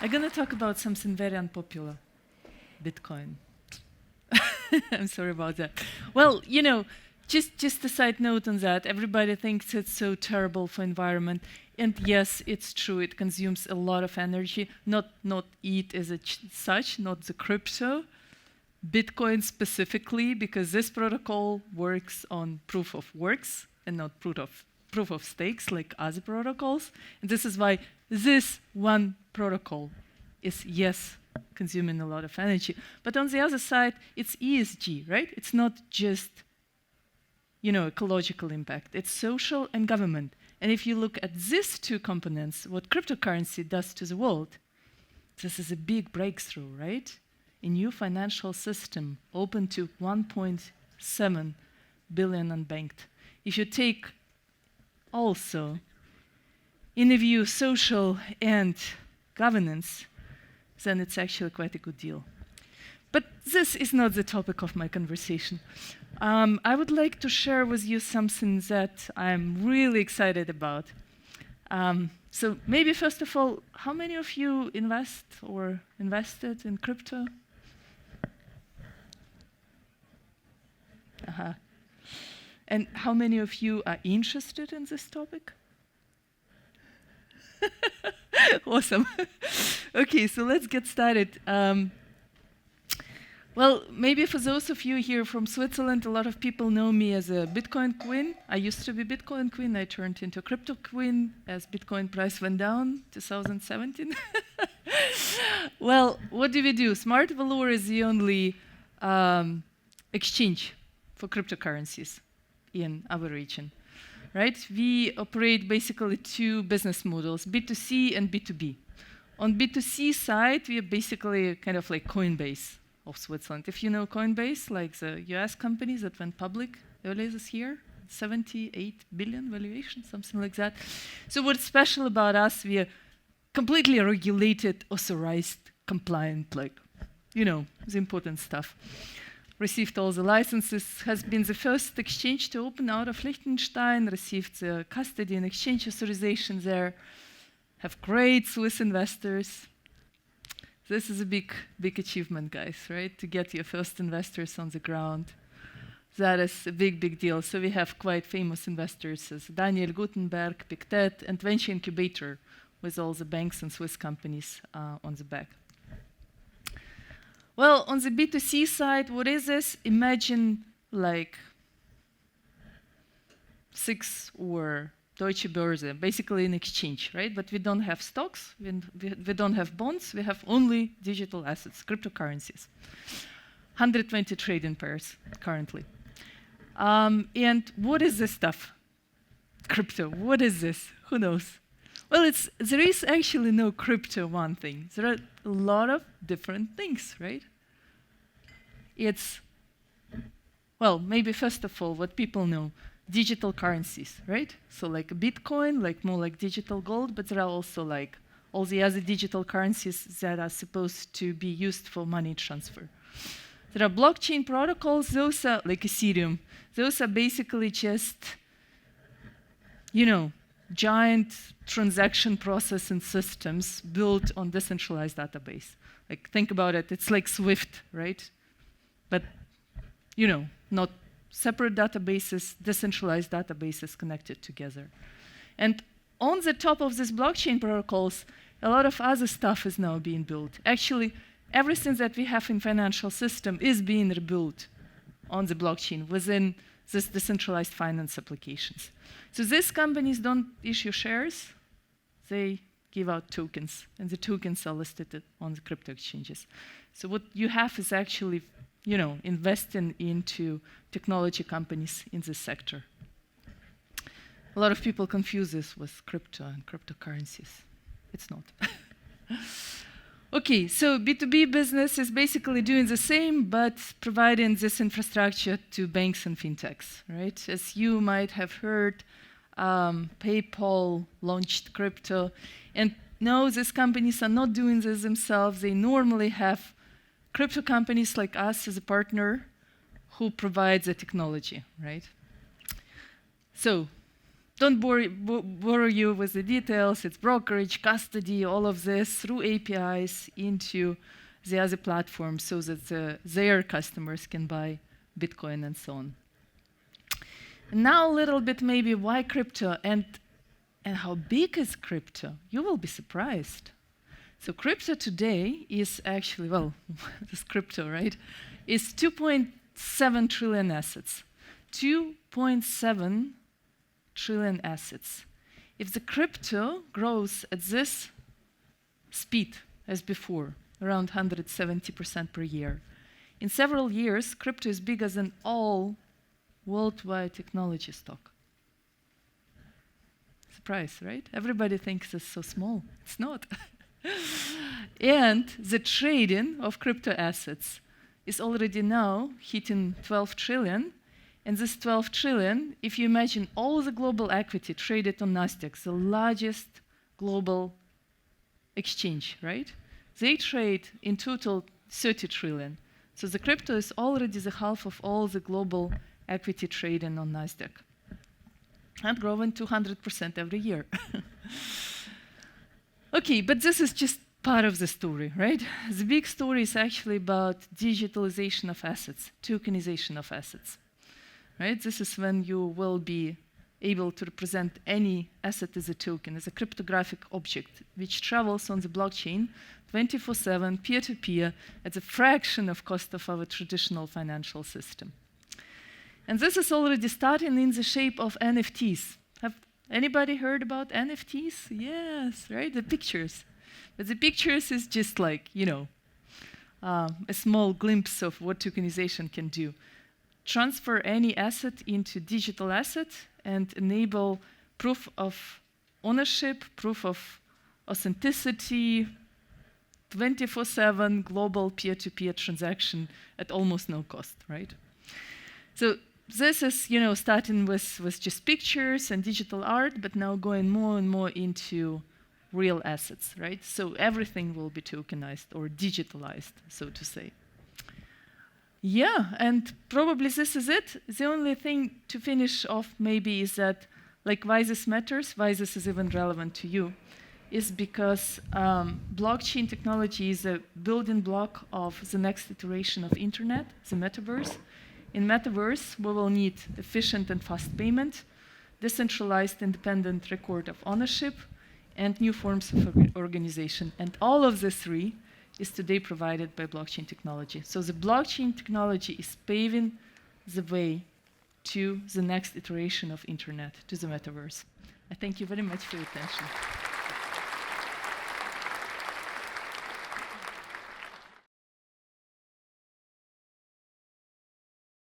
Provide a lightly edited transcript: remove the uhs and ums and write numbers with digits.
I'm going to talk about something very unpopular, Bitcoin. I'm sorry about that. Well, you know, just a side note on that. Everybody thinks it's so terrible for environment. And yes, it's true. It consumes a lot of energy. Not it as such, not the crypto. Bitcoin specifically, because this protocol works on proof of works and not proof of stakes like other protocols. And this is why this one protocol is, yes, consuming a lot of energy. But on the other side, it's ESG, right? It's not just, you know, ecological impact. It's social and government. And if you look at these two components, what cryptocurrency does to the world, this is a big breakthrough, right? A new financial system open to 1.7 billion unbanked. If you take also in a view social and governance, then it's actually quite a good deal. But this is not the topic of my conversation. I would like to share with you something that I'm really excited about. So maybe first of all, how many of you invest or invested in crypto? And how many of you are interested in this topic? Awesome. Okay, so let's get started. Well, maybe for those of you here from Switzerland, a lot of people know me as a Bitcoin queen. I used to be Bitcoin queen. I turned into crypto queen as Bitcoin price went down 2017. Well, what do we do? Smart Valor is the only exchange for cryptocurrencies in our region, right? We operate basically two business models, B2C and B2B. On B2C side, we are basically kind of like Coinbase of Switzerland. If you know Coinbase, like the US company that went public earlier this year, 78 billion valuation, something like that. So what's special about us, we are completely regulated, authorized, compliant, like, you know, the important stuff. Received all the licenses, has been the first exchange to open out of Liechtenstein, received the custody and exchange authorization there, have great Swiss investors. This is a big achievement, guys, right? To get your first investors on the ground. That is a big deal. So we have quite famous investors as Daniel Gutenberg, Pictet, and Venture Incubator with all the banks and Swiss companies on the back. Well, on the B2C side, what is this? Imagine like SIX or Deutsche Börse, basically an exchange, right? But we don't have stocks, we don't have bonds, we have only digital assets, cryptocurrencies. 120 trading pairs currently. And what is this stuff? Crypto, what is this? Who knows? Well, there is actually no crypto one thing. There are a lot of different things, right? It's, well, maybe first of all, what people know, digital currencies, right? So like Bitcoin, like more like digital gold, but there are also like all the other digital currencies that are supposed to be used for money transfer. There are blockchain protocols, those are like Ethereum. Those are basically just, you know, giant transaction processing systems built on decentralized database. Like think about it, it's like Swift, right? But, you know, not separate databases, decentralized databases connected together. And on the top of these blockchain protocols, a lot of other stuff is now being built. Actually, everything that we have in financial system is being rebuilt on the blockchain within these decentralized finance applications. So these companies don't issue shares, they give out tokens, and the tokens are listed on the crypto exchanges. So what you have is actually, you know, investing into technology companies in this sector. A lot of people confuse this with crypto and cryptocurrencies. It's not. Okay, so B2B business is basically doing the same, but providing this infrastructure to banks and fintechs, right? As you might have heard, PayPal launched crypto, and no, these companies are not doing this themselves. They normally have crypto companies like us as a partner who provides the technology, right? So don't bore you with the details. It's brokerage, custody, all of this through APIs into the other platforms so that their customers can buy Bitcoin and so on. And now a little bit maybe why crypto and how big is crypto? You will be surprised. So crypto today is actually, well, this crypto, right, is 2.7 trillion assets. 2.7 trillion assets. If the crypto grows at this speed as before, around 170% per year, in several years, crypto is bigger than all worldwide technology stock. Surprise, right? Everybody thinks it's so small. It's not. And the trading of crypto assets is already now hitting 12 trillion. And this 12 trillion, if you imagine all the global equity traded on Nasdaq, the largest global exchange, right? They trade in total 30 trillion. So the crypto is already the half of all the global equity trading on Nasdaq. And growing 200% every year. Okay, but this is just part of the story, right? The big story is actually about digitalization of assets, tokenization of assets. Right? This is when you will be able to represent any asset as a token, as a cryptographic object, which travels on the blockchain 24/7, peer-to-peer, at a fraction of cost of our traditional financial system. And this is already starting in the shape of NFTs. Have anybody heard about NFTs? Yes, right? The pictures. But the pictures is just like, you know, a small glimpse of what tokenization can do. Transfer any asset into digital asset and enable proof of ownership, proof of authenticity, 24/7 global peer-to-peer transaction at almost no cost, right? So this is, you know, starting with just pictures and digital art, but now going more and more into real assets, right? So everything will be tokenized or digitalized, so to say. Yeah, and probably this is it. The only thing to finish off maybe is that, like, why this matters, why this is even relevant to you, is because blockchain technology is a building block of the next iteration of internet, the metaverse. In metaverse, we will need efficient and fast payment, decentralized independent record of ownership, and new forms of organization. And all of the three is today provided by blockchain technology. So the blockchain technology is paving the way to the next iteration of internet, to the metaverse. I thank you very much for your attention.